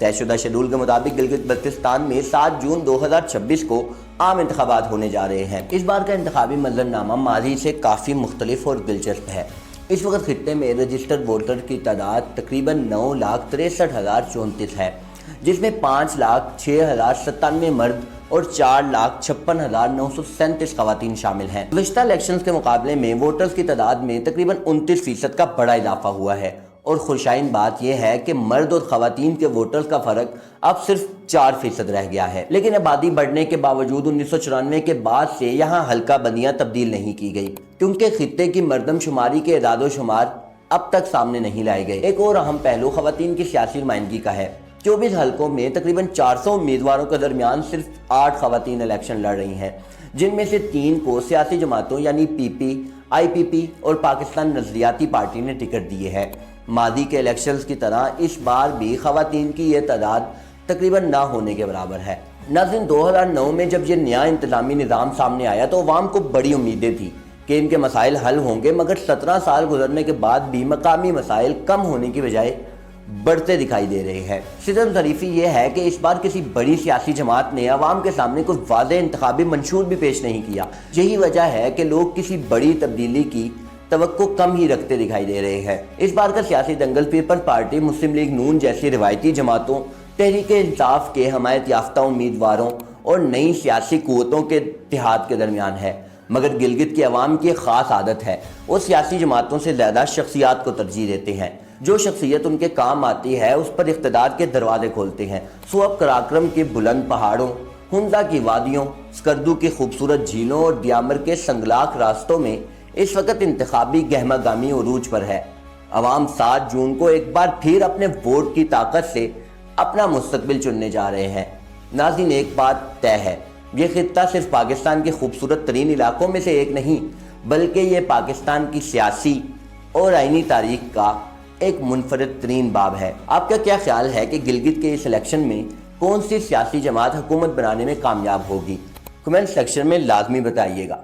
طے شدہ شیڈول کے مطابق گلگت بلتستان میں 7 جون 2026 کو عام انتخابات ہونے جا رہے ہیں۔ اس بار کا انتخابی منظرنامہ ماضی سے کافی مختلف اور دلچسپ ہے۔ اس وقت خطے میں رجسٹرڈ ووٹر کی تعداد تقریباً 9,63,034 ہے، جس میں 5,06,097 مرد اور 4,56,937 خواتین شامل ہیں۔ گزشتہ الیکشنز کے مقابلے میں ووٹرز کی تعداد میں تقریباً 29% کا بڑا اضافہ ہوا ہے، اور خوشائن بات یہ ہے کہ مرد اور خواتین کے ووٹرز کا فرق اب صرف 4% رہ گیا ہے۔ لیکن آبادی بڑھنے کے باوجود 1994 کے بعد سے یہاں حلقہ بندیاں تبدیل نہیں کی گئی، کیونکہ خطے کی مردم شماری کے اعداد و شمار اب تک سامنے نہیں لائے گئے۔ ایک اور اہم پہلو خواتین کی سیاسی نمائندگی کا ہے۔ 24 حلقوں میں تقریباً 400 امیدواروں کے درمیان صرف 8 خواتین الیکشن لڑ رہی ہیں، جن میں سے 3 کو سیاسی جماعتوں یعنی پی پی، آئی پی پی اور پاکستان نظریاتی پارٹی نے ٹکٹ دیے ہیں۔ ماضی کے الیکشنز کی طرح اس بار بھی خواتین کی یہ تعداد تقریباً نہ ہونے کے برابر ہے۔ ناظرین، 2009 میں جب یہ نیا انتظامی نظام سامنے آیا تو عوام کو بڑی امیدیں تھیں کہ ان کے مسائل حل ہوں گے، مگر 17 سال گزرنے کے بعد بھی مقامی مسائل کم ہونے کی بجائے بڑھتے دکھائی دے رہے ہیں۔ صدم ظریفی یہ ہے کہ اس بار کسی بڑی سیاسی جماعت نے عوام کے سامنے کوئی واضح انتخابی منشور بھی پیش نہیں کیا۔ یہی وجہ ہے کہ لوگ کسی بڑی تبدیلی کی توقع کم ہی رکھتے دکھائی دے رہے ہیں۔ اس بار کا سیاسی دنگل پیپلز پارٹی، مسلم لیگ نون جیسی روایتی جماعتوں، تحریک انصاف کے حمایت یافتہ امیدواروں اور نئی سیاسی قوتوں کے اتحاد کے درمیان ہے، مگر گلگت کے عوام کی ایک خاص عادت ہے، وہ سیاسی جماعتوں سے زیادہ شخصیات کو ترجیح دیتے ہیں۔ جو شخصیت ان کے کام آتی ہے اس پر اقتدار کے دروازے کھولتے ہیں۔ سو اب قراقرم کے بلند پہاڑوں، ہنزا کی وادیوں، سکردو کی خوبصورت جھیلوں اور دیامر کے سنگلاخ راستوں میں اس وقت انتخابی گہمہ گامی عروج پر ہے۔ عوام 7 جون کو ایک بار پھر اپنے ووٹ کی طاقت سے اپنا مستقبل چننے جا رہے ہیں۔ ناظرین، ایک بات طے ہے، یہ خطہ صرف پاکستان کے خوبصورت ترین علاقوں میں سے ایک نہیں، بلکہ یہ پاکستان کی سیاسی اور آئینی تاریخ کا ایک منفرد ترین باب ہے۔ آپ کا کیا خیال ہے کہ گلگت کے اس الیکشن میں کون سی سیاسی جماعت حکومت بنانے میں کامیاب ہوگی؟ کمنٹ سیکشن میں لازمی بتائیے گا۔